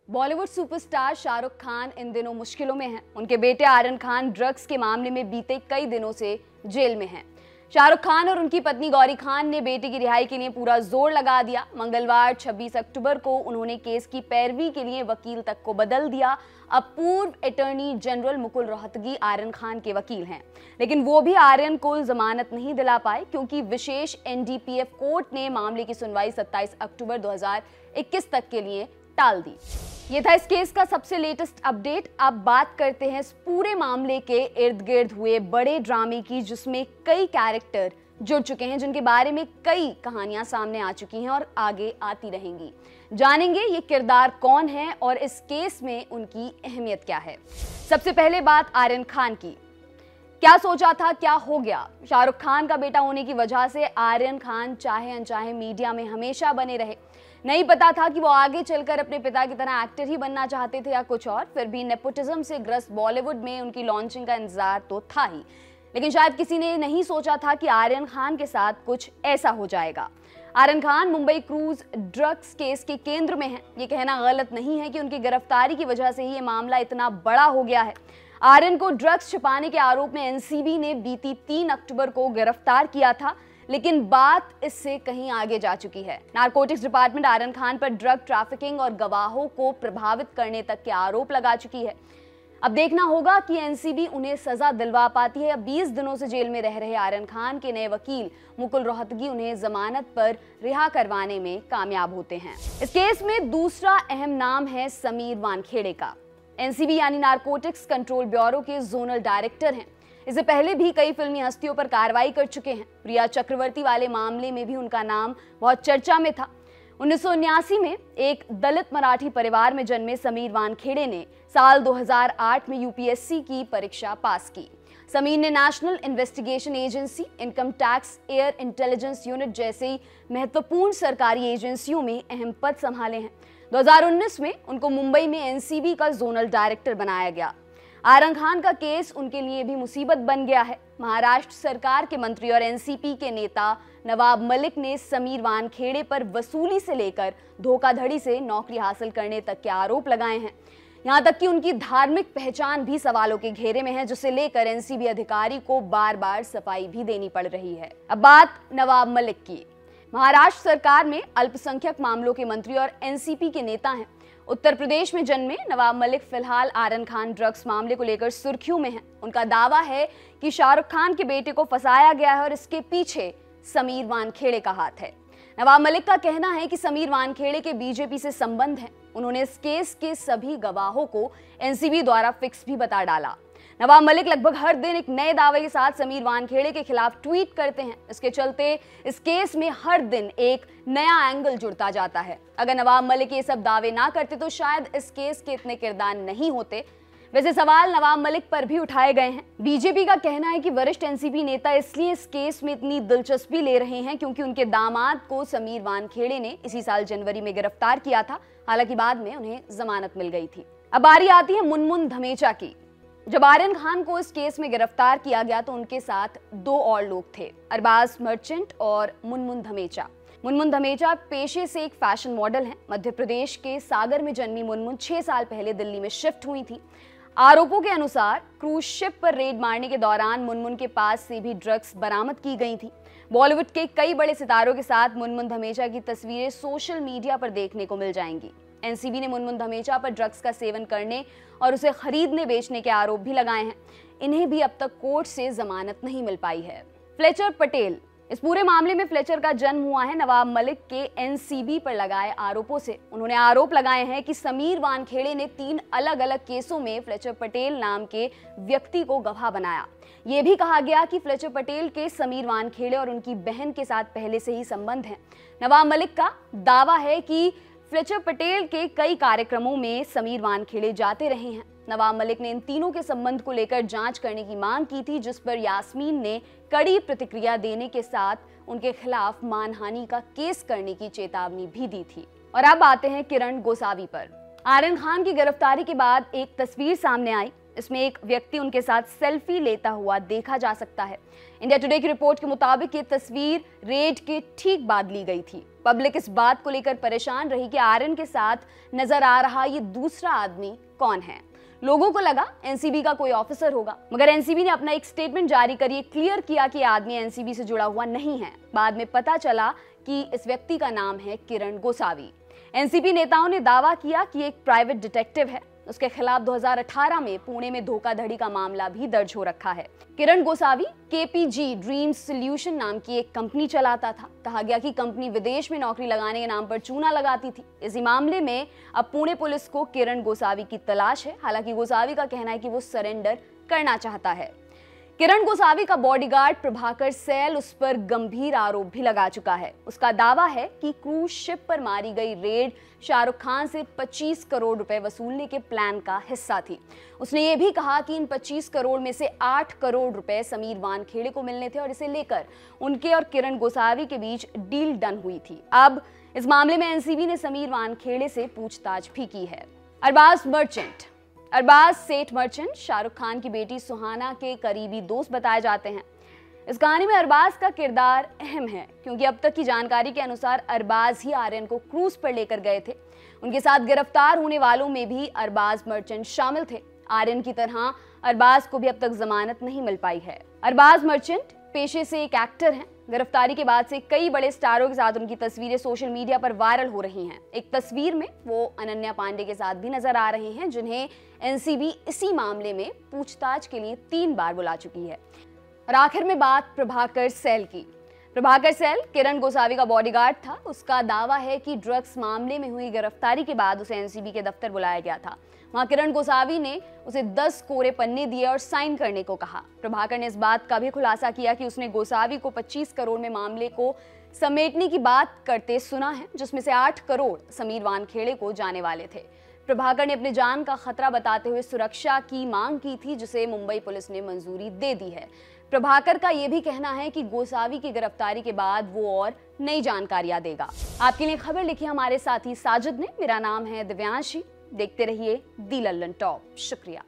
Bollywood superstar Shahrukh Khan इन दिनों मुश्किलों में हैं। उनके बेटे आर्यन खान ड्रग्स के मामले में बीते कई दिनों से जेल में हैं। शाहरुख खान और उनकी पत्नी गौरी खान ने बेटे की रिहाई के लिए पूरा जोर लगा दिया। मंगलवार 26 अक्टूबर को उन्होंने केस की पैरवी के लिए वकील तक को बदल दिया। अब पूर्व अटॉर्नी जनरल मुकुल रोहतगी आर्यन खान के वकील हैं, लेकिन वो भी आर्यन को जमानत नहीं दिला पाए क्योंकि विशेष एनडीपीएफ कोर्ट ने मामले की सुनवाई 27 अक्टूबर 2021 तक के लिए टाल दी। ये था इस केस का सबसे लेटेस्ट अपडेट। अब बात करते हैं इस पूरे मामले के इर्द गिर्द हुए बड़े ड्रामे की, जिसमें कई कैरेक्टर जुड़ चुके हैं, जिनके बारे में कई कहानियां सामने आ चुकी हैं और आगे आती रहेंगी। जानेंगे ये किरदार कौन है और इस केस में उनकी अहमियत क्या है। सबसे पहले बात आर्यन खान की। क्या सोचा था, क्या हो गया? शाहरुख खान का बेटा होने की वजह से आर्यन खान चाहे अनचाहे मीडिया में हमेशा बने रहे। नहीं पता था कि वो आगे चलकर अपने पिता की तरह एक्टर ही बनना चाहते थे या कुछ और। फिर भी नेपोटिज्म से ग्रस्त बॉलीवुड में उनकी लॉन्चिंग का इंतजार तो था ही, लेकिन शायद किसी ने नहीं सोचा था कि आर्यन खान के साथ कुछ ऐसा हो जाएगा। Aryan Khan Mumbai cruise drugs case के केंद्र में हैं। ये कहना गलत नहीं है कि उनकी गिरफ्तारी की वजह से ही ये मामला इतना बड़ा हो गया है। आर्यन को ड्रग्स छिपाने के आरोप में एनसीबी ने बीती 3 अक्टूबर को गिरफ्तार किया था, लेकिन बात इससे कहीं आगे जा चुकी है। नारकोटिक्स डिपार्टमेंट आर्यन खान पर ड्रग ट्रैफिकिंग और गवाहों को प्रभावित करने तक के आरोप लगा चुकी है। अब देखना होगा कि एनसीबी उन्हें सजा दिलवा पाती है या 20 दिनों से जेल में रह रहे आर्यन खान के नए वकील मुकुल रोहतगी उन्हें जमानत पर रिहा करवाने में कामयाब होते हैं। इस केस में दूसरा अहम नाम है समीर वानखेड़े का। एनसीबी यानी नारकोटिक्स कंट्रोल ब्यूरो के जोनल डायरेक्टर हैं। इससे पहले भी कई फिल्मी हस्तियों पर कार्रवाई कर चुके हैं। प्रिया चक्रवर्ती वाले मामले में भी उनका नाम बहुत चर्चा में था। 1979 में एक दलित मराठी परिवार में जन्मे समीर वानखेड़े ने साल 2008 में यूपीएससी की परीक्षा पास की। समीर ने national investigation agency, income tax, air intelligence unit जैसी महत्वपूर्ण सरकारी एजेंसियों में अहम पद संभाले हैं। 2019 में उनको मुंबई में एनसीबी का जोनल डायरेक्टर बनाया गया। आर्यन खान का केस उनके लिए भी मुसीबत बन गया है। महाराष्ट्र सरकार के मंत्री और एनसीपी के नेता नवाब मलिक ने समीर वानखेड़े पर वसूली से लेकर धोखाधड़ी से नौकरी हासिल करने तक के आरोप लगाए हैं। यहां तक कि उनकी धार्मिक पहचान भी सवालों के घेरे में है, जिसे लेकर एनसीबी अधिकारी को बार बार सफाई भी देनी पड़ रही है। अब बात नवाब मलिक की। महाराष्ट्र सरकार में अल्पसंख्यक मामलों के मंत्री और एनसीपी के नेता हैं। उत्तर प्रदेश में जन्मे नवाब मलिक फिलहाल आर्यन खान ड्रग्स मामले को लेकर सुर्खियों में हैं। उनका दावा है कि शाहरुख खान के बेटे को फंसाया गया है और इसके पीछे समीर वानखेड़े का हाथ है। नवाब मलिक का कहना है कि समीर वानखेड़े के बीजेपी से संबंध है। उन्होंने इस केस के सभी गवाहों को एनसीबी द्वारा फिक्स भी बता डाला। नवाब मलिक लगभग हर दिन एक नए दावे के साथ समीर वानखेड़े के खिलाफ ट्वीट करते हैं। इसके चलते इस केस में हर दिन एक नया एंगल जुड़ता जाता है। अगर नवाब मलिक ये सब दावे ना करते तो शायद इस केस के इतने किरदार नहीं होते। वैसे सवाल नवाब मलिक पर भी उठाए गए हैं। बीजेपी का कहना है कि वरिष्ठ एनसीपी नेता इसलिए इस केस में इतनी दिलचस्पी ले रहे हैं क्योंकि उनके दामाद को समीर वानखेड़े ने इसी साल जनवरी में गिरफ्तार किया था। हालांकि बाद में उन्हें जमानत मिल गई थी। अब बारी आती है मुनमुन धमेचा की। जब आर्यन खान को इस केस में गिरफ्तार किया गया तो उनके साथ 2 और लोग थे, अरबाज मर्चेंट और मुनमुन धमेचा। मुनमुन धमेचा पेशे से एक फैशन मॉडल हैं। मध्य प्रदेश के सागर में जन्मी मुनमुन 6 साल पहले दिल्ली में शिफ्ट हुई थी। आरोपों के अनुसार क्रूज शिप पर रेड मारने के दौरान मुनमुन के पास से भी ड्रग्स बरामद की गई थी। बॉलीवुड के कई बड़े सितारों के साथ मुनमुन धमेचा की तस्वीरें सोशल मीडिया पर देखने को मिल जाएंगी। एनसीबी ने मुनमुन धमेचा पर ड्रग्स का सेवन करने और उसे खरीदने बेचने के आरोप भी लगाए हैं। इन्हें भी अब तक कोर्ट से जमानत नहीं मिल पाई है। फ्लेचर पटेल। इस पूरे मामले में फ्लेचर का जन्म हुआ है नवाब मलिक के एनसीबी पर लगाए आरोपों से। उन्होंने आरोप लगाए हैं कि समीर वानखेड़े ने 3 अलग अलग केसों में फ्लेचर पटेल नाम के व्यक्ति को गवाह बनाया। यह भी कहा गया कि फ्लेचर पटेल के समीर वानखेड़े और उनकी बहन के साथ पहले से ही संबंध हैं। नवाब मलिक का दावा है कि फ्लेचर पटेल के कई कार्यक्रमों में समीर वानखेड़े जाते रहे हैं। नवाब मलिक ने इन तीनों के संबंध को लेकर जांच करने की मांग की थी, जिस पर यास्मीन ने कड़ी प्रतिक्रिया देने के साथ उनके खिलाफ मानहानि का केस करने की चेतावनी भी दी थी। और अब आते हैं किरण गोसावी पर। आर्यन खान की गिरफ्तारी के बाद एक तस्वीर सामने आई। इसमें एक व्यक्ति उनके साथ सेल्फी लेता हुआ देखा जा सकता है। इंडिया टुडे की रिपोर्ट के मुताबिक ये तस्वीर रेड के ठीक बाद ली गई थी। पब्लिक इस बात को लेकर परेशान रही कि आर्यन के साथ नजर आ रहा ये दूसरा आदमी कौन है। लोगों को लगा एनसीबी का कोई ऑफिसर होगा, मगर एनसीबी ने अपना एक स्टेटमेंट जारी कर ये क्लियर किया कि आदमी एनसीबी से जुड़ा हुआ नहीं है। बाद में पता चला कि इस व्यक्ति का नाम है किरण गोसावी। एनसीबी नेताओं ने दावा किया कि एक प्राइवेट डिटेक्टिव है, उसके खिलाफ 2018 में पुणे में धोखाधड़ी का मामला भी दर्ज हो रखा है। किरण गोसावी केपीजी ड्रीम सॉल्यूशन नाम की एक कंपनी चलाता था। कहा गया कि कंपनी विदेश में नौकरी लगाने के नाम पर चूना लगाती थी। इसी मामले में अब पुणे पुलिस को किरण गोसावी की तलाश है। हालांकि गोसावी का कहना है कि वो सरेंडर करना चाहता है। किरण गोसावी का बॉडीगार्ड प्रभाकर सैल उस पर गंभीर आरोप भी लगा चुका है। उसका दावा है कि क्रूज शिप पर मारी गई रेड शाहरुख खान से 25 करोड़ रुपए वसूलने के प्लान का हिस्सा थी। उसने ये भी कहा कि इन 25 करोड़ में से 8 करोड़ रुपए समीर वानखेड़े को मिलने थे और इसे लेकर उनके और किरण गोसावी के बीच डील डन हुई थी। अब इस मामले में एनसीबी ने समीर वानखेड़े से पूछताछ भी की है। अरबाज सेठ मर्चेंट शाहरुख खान की बेटी सुहाना के करीबी दोस्त बताए जाते हैं। इस कहानी में अरबाज का किरदार अहम है, क्योंकि अब तक की जानकारी के अनुसार अरबाज ही आर्यन को क्रूज पर लेकर गए थे। उनके साथ गिरफ्तार होने वालों में भी अरबाज मर्चेंट शामिल थे। आर्यन की तरह अरबाज को भी अब तक जमानत नहीं मिल पाई है। अरबाज मर्चेंट पेशे से एक एक्टर हैं। गिरफ्तारी के बाद से कई बड़े स्टारों के साथ उनकी तस्वीरें सोशल मीडिया पर वायरल हो रही हैं। एक तस्वीर में वो अनन्या पांडे के साथ भी नजर आ रहे हैं, जिन्हें एनसीबी इसी मामले में पूछताछ के लिए 3 बार बुला चुकी है। और आखिर में बात प्रभाकर सैल की। प्रभाकर सैल किरण गोसावी का बॉडीगार्ड था। उसका दावा है कि ड्रग्स मामले में हुई गिरफ्तारी के बाद उसे एनसीबी के दफ्तर बुलाया गया था। वहां किरण गोसावी ने उसे 10 कोरे पन्ने दिए और साइन करने को कहा। प्रभाकर ने इस बात का भी खुलासा किया कि उसने गोसावी को 25 करोड़ में मामले को समेटने की बात करते सुना है, जिसमें से 8 करोड़ समीर वानखेड़े को जाने वाले थे। प्रभाकर ने अपनी जान का खतरा बताते हुए सुरक्षा की मांग की थी, जिसे मुंबई पुलिस ने मंजूरी दे दी है। प्रभाकर का यह भी कहना है कि गोसावी की गिरफ्तारी के बाद वो और नई जानकारियां देगा। आपके लिए खबर लिखी हमारे साथी साजिद ने। मेरा नाम है दिव्यांशी। देखते रहिए दी लल्लन टॉप। शुक्रिया।